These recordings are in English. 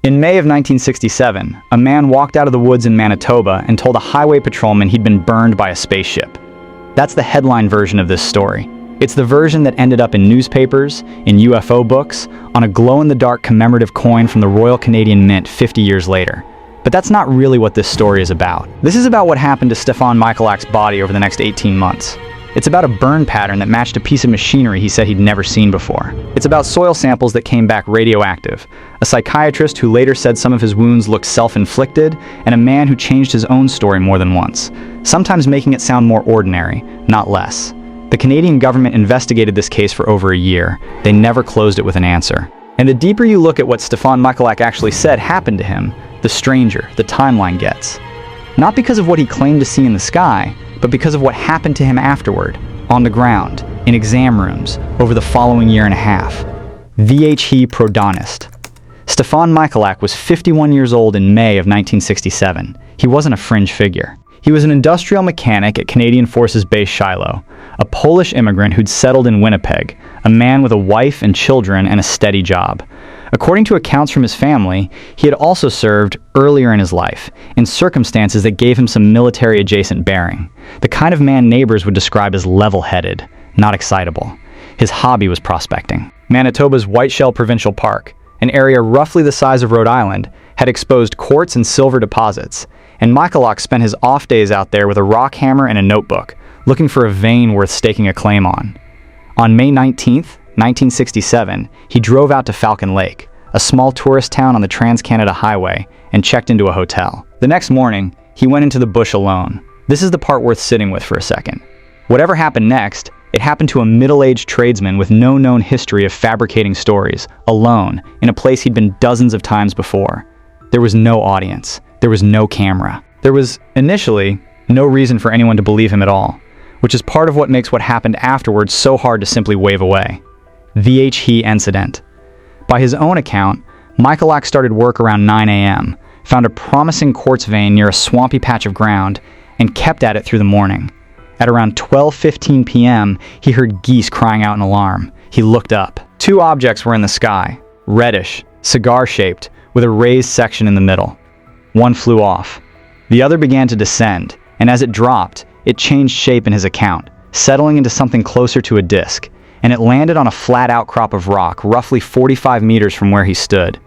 In May of 1967, a man walked out of the woods in Manitoba and told a highway patrolman he'd been burned by a spaceship. That's the headline version of this story. It's the version that ended up in newspapers, in UFO books, on a glow-in-the-dark commemorative coin from the Royal Canadian Mint 50 years later. But that's not really what this story is about. This is about what happened to Stefan Michalak's body over the next 18 months. It's about a burn pattern that matched a piece of machinery he said he'd never seen before. It's about soil samples that came back radioactive, a psychiatrist who later said some of his wounds looked self-inflicted, and a man who changed his own story more than once, sometimes making it sound more ordinary, not less. The Canadian government investigated this case for over a year. They never closed it with an answer. And the deeper you look at what Stefan Michalak actually said happened to him, the stranger the timeline gets. Not because of what he claimed to see in the sky, but because of what happened to him afterward, on the ground, in exam rooms, over the following year and a half. VHE Prodonist. Stefan Michalak was 51 years old in May of 1967. He wasn't a fringe figure. He was an industrial mechanic at Canadian Forces Base Shiloh, a Polish immigrant who'd settled in Winnipeg, a man with a wife and children and a steady job. According to accounts from his family, he had also served earlier in his life, in circumstances that gave him some military-adjacent bearing, the kind of man neighbors would describe as level-headed, not excitable. His hobby was prospecting. Manitoba's Whiteshell Provincial Park, an area roughly the size of Rhode Island, had exposed quartz and silver deposits, and Michalak spent his off days out there with a rock hammer and a notebook, looking for a vein worth staking a claim on. On May 19th, 1967, he drove out to Falcon Lake, a small tourist town on the Trans-Canada Highway, and checked into a hotel. The next morning, he went into the bush alone. This is the part worth sitting with for a second. Whatever happened next, it happened to a middle-aged tradesman with no known history of fabricating stories, alone, in a place he'd been dozens of times before. There was no audience. There was no camera. There was, initially, no reason for anyone to believe him at all, which is part of what makes what happened afterwards so hard to simply wave away. VHE incident. By his own account, Michalak started work around 9 a.m., found a promising quartz vein near a swampy patch of ground, and kept at it through the morning. At around 12:15 p.m., he heard geese crying out in alarm. He looked up. Two objects were in the sky, reddish, cigar-shaped, with a raised section in the middle. One flew off. The other began to descend, and as it dropped, it changed shape in his account, settling into something closer to a disc, and it landed on a flat outcrop of rock roughly 45 meters from where he stood.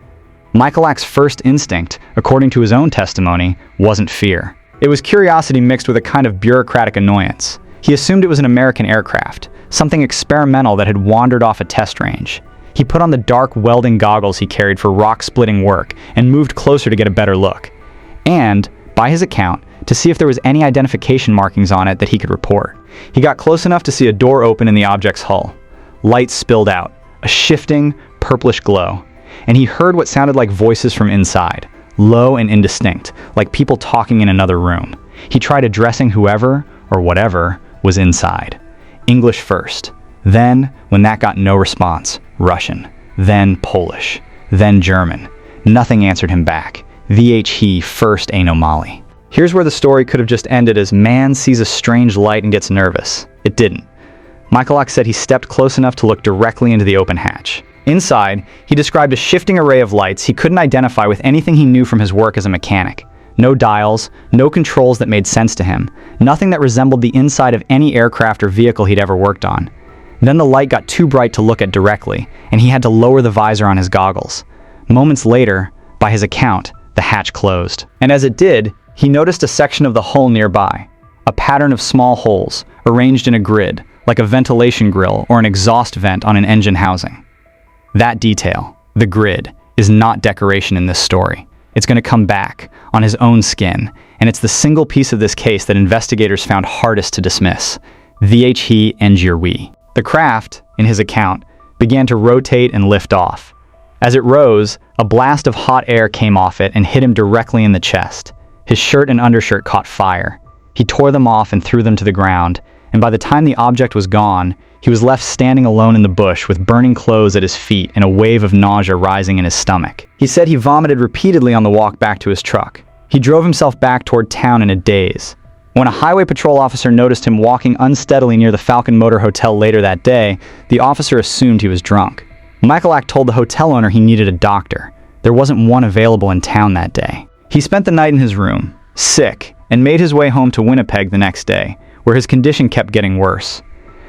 Michalak's first instinct, according to his own testimony, wasn't fear. It was curiosity mixed with a kind of bureaucratic annoyance. He assumed it was an American aircraft, something experimental that had wandered off a test range. He put on the dark welding goggles he carried for rock-splitting work and moved closer to get a better look. And, by his account, to see if there was any identification markings on it that he could report. He got close enough to see a door open in the object's hull. Light spilled out, a shifting, purplish glow, and he heard what sounded like voices from inside, low and indistinct, like people talking in another room. He tried addressing whoever, or whatever, was inside. English first. Then, when that got no response, Russian. Then Polish. Then German. Nothing answered him back. VHE first anomaly. Here's where the story could have just ended as man sees a strange light and gets nervous. It didn't. Michalak said he stepped close enough to look directly into the open hatch. Inside, he described a shifting array of lights he couldn't identify with anything he knew from his work as a mechanic. No dials, no controls that made sense to him, nothing that resembled the inside of any aircraft or vehicle he'd ever worked on. Then the light got too bright to look at directly, and he had to lower the visor on his goggles. Moments later, by his account, the hatch closed. And as it did, he noticed a section of the hull nearby, a pattern of small holes, arranged in a grid, like a ventilation grill or an exhaust vent on an engine housing. That detail, the grid, is not decoration in this story. It's going to come back, on his own skin, and it's the single piece of this case that investigators found hardest to dismiss. VHE Engier. The craft, in his account, began to rotate and lift off. As it rose, a blast of hot air came off it and hit him directly in the chest. His shirt and undershirt caught fire. He tore them off and threw them to the ground, and by the time the object was gone, he was left standing alone in the bush with burning clothes at his feet and a wave of nausea rising in his stomach. He said he vomited repeatedly on the walk back to his truck. He drove himself back toward town in a daze. When a highway patrol officer noticed him walking unsteadily near the Falcon Motor Hotel later that day, the officer assumed he was drunk. Michalak told the hotel owner he needed a doctor. there wasn't one available in town that day. He spent the night in his room, sick, and made his way home to Winnipeg the next day, where his condition kept getting worse.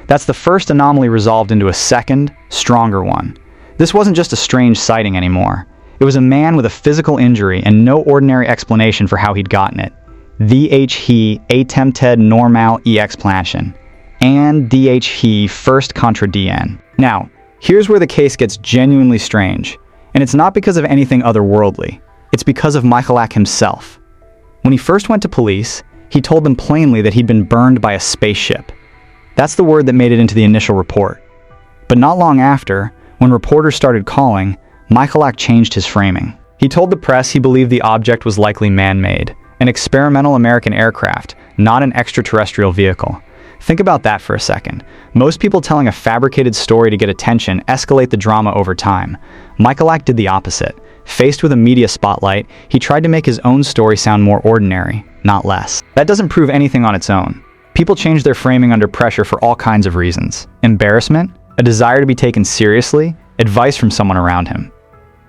That's the first anomaly resolved into a second, stronger one. This wasn't just a strange sighting anymore. It was a man with a physical injury and no ordinary explanation for how he'd gotten it. VHE attempted normal explanation, and DHE first contradiction. Now, here's where the case gets genuinely strange, and it's not because of anything otherworldly. It's because of Michalak himself. When he first went to police, he told them plainly that he'd been burned by a spaceship. That's the word that made it into the initial report. But not long after, when reporters started calling, Michalak changed his framing. He told the press he believed the object was likely man-made, an experimental American aircraft, not an extraterrestrial vehicle. Think about that for a second. Most people telling a fabricated story to get attention escalate the drama over time. Michalak did the opposite. Faced with a media spotlight, he tried to make his own story sound more ordinary, not less. That doesn't prove anything on its own. People change their framing under pressure for all kinds of reasons. Embarrassment, a desire to be taken seriously, advice from someone around him.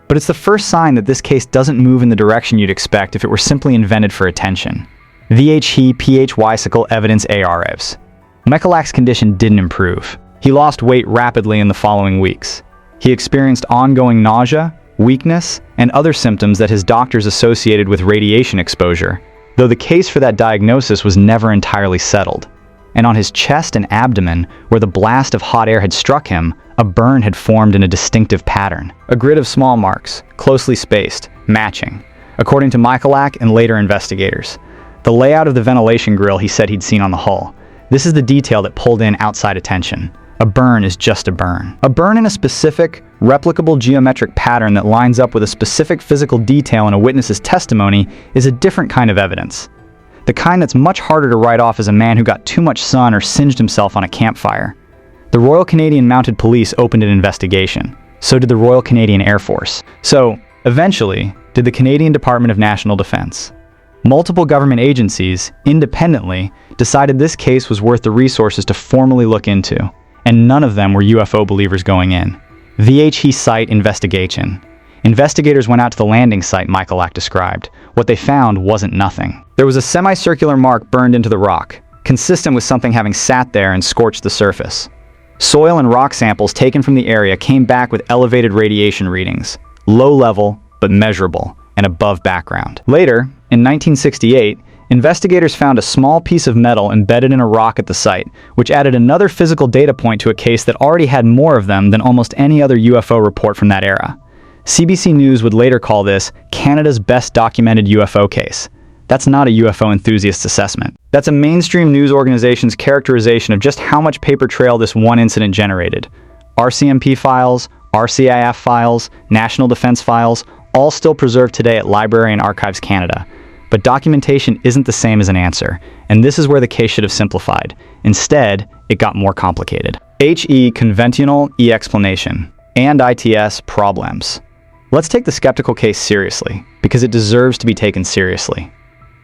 But it's the first sign that this case doesn't move in the direction you'd expect if it were simply invented for attention. VHE PHYsical evidence arrives. Michalak's condition didn't improve. He lost weight rapidly in the following weeks. He experienced ongoing nausea, weakness, and other symptoms that his doctors associated with radiation exposure, though the case for that diagnosis was never entirely settled. And on his chest and abdomen, where the blast of hot air had struck him, a burn had formed in a distinctive pattern. A grid of small marks, closely spaced, matching, according to Michalak and later investigators. The layout of the ventilation grill he said he'd seen on the hull. This is the detail that pulled in outside attention. A burn is just a burn. A burn in a specific, replicable geometric pattern that lines up with a specific physical detail in a witness's testimony is a different kind of evidence. The kind that's much harder to write off as a man who got too much sun or singed himself on a campfire. The Royal Canadian Mounted Police opened an investigation. So did the Royal Canadian Air Force. So, eventually, did the Canadian Department of National Defense. Multiple government agencies, independently, decided this case was worth the resources to formally look into, and none of them were UFO believers going in. VHE site investigation. Investigators went out to the landing site Michalak described. What they found wasn't nothing. There was a semicircular mark burned into the rock, consistent with something having sat there and scorched the surface. Soil and rock samples taken from the area came back with elevated radiation readings, low level but measurable, and above background. Later, in 1968, investigators found a small piece of metal embedded in a rock at the site, which added another physical data point to a case that already had more of them than almost any other UFO report from that era. CBC News would later call this Canada's best documented UFO case. That's not a UFO enthusiast's assessment. That's a mainstream news organization's characterization of just how much paper trail this one incident generated. RCMP files, RCIF files, National Defense files, all still preserved today at Library and Archives Canada. But documentation isn't the same as an answer, and this is where the case should have simplified. Instead, it got more complicated. HE conventional explanation, and ITS problems. Let's take the skeptical case seriously, because it deserves to be taken seriously.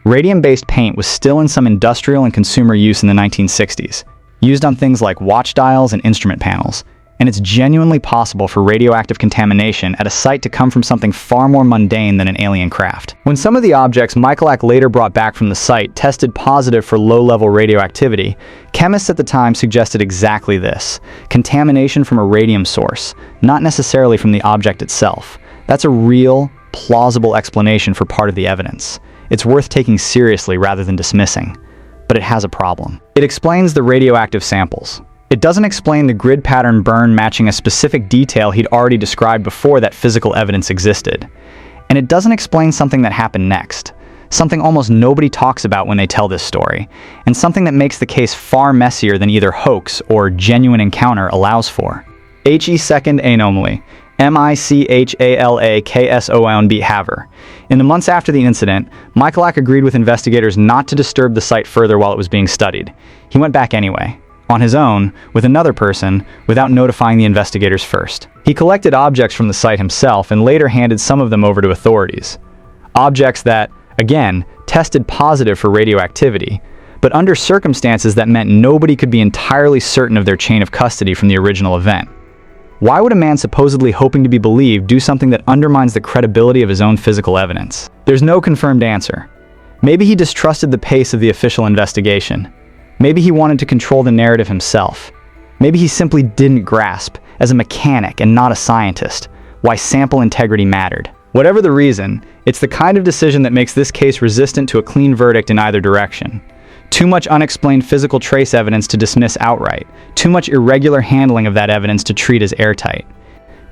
Radium-based paint was still in some industrial and consumer use in the 1960s, used on things like watch dials and instrument panels, and it's genuinely possible for radioactive contamination at a site to come from something far more mundane than an alien craft. When some of the objects Michalak later brought back from the site tested positive for low-level radioactivity, chemists at the time suggested exactly this: contamination from a radium source, not necessarily from the object itself. That's a real, plausible explanation for part of the evidence. It's worth taking seriously rather than dismissing. But it has a problem. It explains the radioactive samples. It doesn't explain the grid pattern burn matching a specific detail he'd already described before that physical evidence existed. And it doesn't explain something that happened next, something almost nobody talks about when they tell this story, and something that makes the case far messier than either hoax or genuine encounter allows for. HE second anomaly. Michalak Haver. In the months after the incident, Michalak agreed with investigators not to disturb the site further while it was being studied. He went back anyway, on his own, with another person, without notifying the investigators first. He collected objects from the site himself and later handed some of them over to authorities. Objects that, again, tested positive for radioactivity, but under circumstances that meant nobody could be entirely certain of their chain of custody from the original event. Why would a man supposedly hoping to be believed do something that undermines the credibility of his own physical evidence? There's no confirmed answer. Maybe he distrusted the pace of the official investigation. Maybe he wanted to control the narrative himself. Maybe he simply didn't grasp, as a mechanic and not a scientist, why sample integrity mattered. Whatever the reason, it's the kind of decision that makes this case resistant to a clean verdict in either direction. Too much unexplained physical trace evidence to dismiss outright. Too much irregular handling of that evidence to treat as airtight.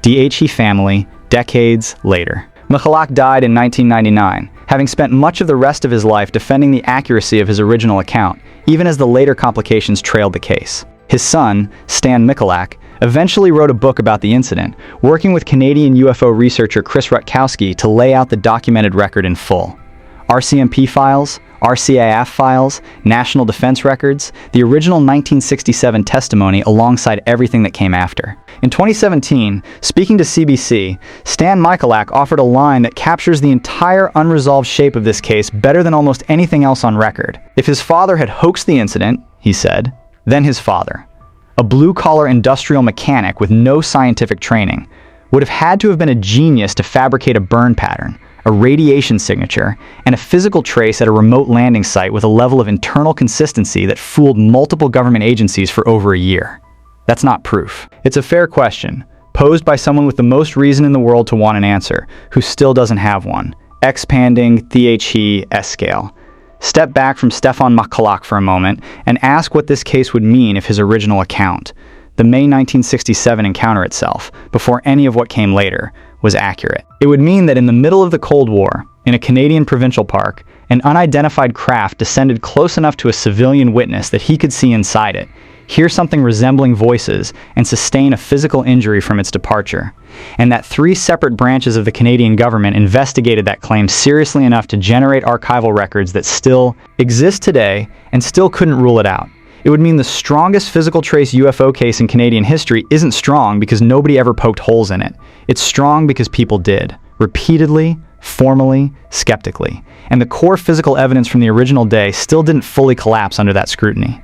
DHE family, decades later. Michalak died in 1999, having spent much of the rest of his life defending the accuracy of his original account, even as the later complications trailed the case. His son, Stan Michalak, eventually wrote a book about the incident, working with Canadian UFO researcher Chris Rutkowski to lay out the documented record in full. RCMP files, RCAF files, National Defense records, the original 1967 testimony alongside everything that came after. In 2017, speaking to CBC, Stan Michalak offered a line that captures the entire unresolved shape of this case better than almost anything else on record. If his father had hoaxed the incident, he said, then his father, a blue-collar industrial mechanic with no scientific training, would have had to have been a genius to fabricate a burn pattern, a radiation signature, and a physical trace at a remote landing site with a level of internal consistency that fooled multiple government agencies for over a year. That's not proof. It's a fair question, posed by someone with the most reason in the world to want an answer, who still doesn't have one. Expanding THE S-scale. Step back from Stefan Michalak for a moment and ask what this case would mean if his original account, the May 1967 encounter itself, before any of what came later, was accurate. It would mean that in the middle of the Cold War, in a Canadian provincial park, an unidentified craft descended close enough to a civilian witness that he could see inside it, hear something resembling voices, and sustain a physical injury from its departure. And that 3 separate branches of the Canadian government investigated that claim seriously enough to generate archival records that still exist today and still couldn't rule it out. It would mean the strongest physical trace UFO case in Canadian history isn't strong because nobody ever poked holes in it. It's strong because people did, repeatedly, formally, skeptically. And the core physical evidence from the original day still didn't fully collapse under that scrutiny.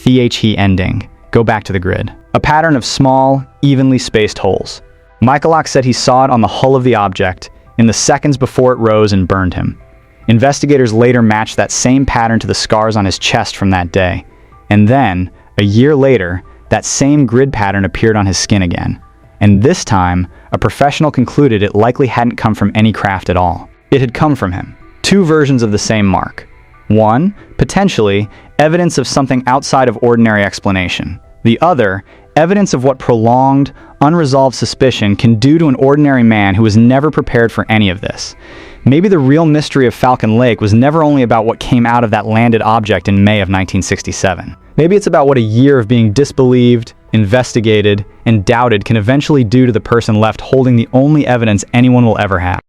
THE ending. Go back to the grid. A pattern of small, evenly spaced holes. Michalak said he saw it on the hull of the object in the seconds before it rose and burned him. Investigators later matched that same pattern to the scars on his chest from that day. And then, a year later, that same grid pattern appeared on his skin again. And this time, a professional concluded it likely hadn't come from any craft at all. It had come from him. 2 versions of the same mark. One, potentially, evidence of something outside of ordinary explanation. The other, evidence of what prolonged, unresolved suspicion can do to an ordinary man who was never prepared for any of this. Maybe the real mystery of Falcon Lake was never only about what came out of that landed object in May of 1967. Maybe it's about what a year of being disbelieved, investigated, and doubted can eventually do to the person left holding the only evidence anyone will ever have.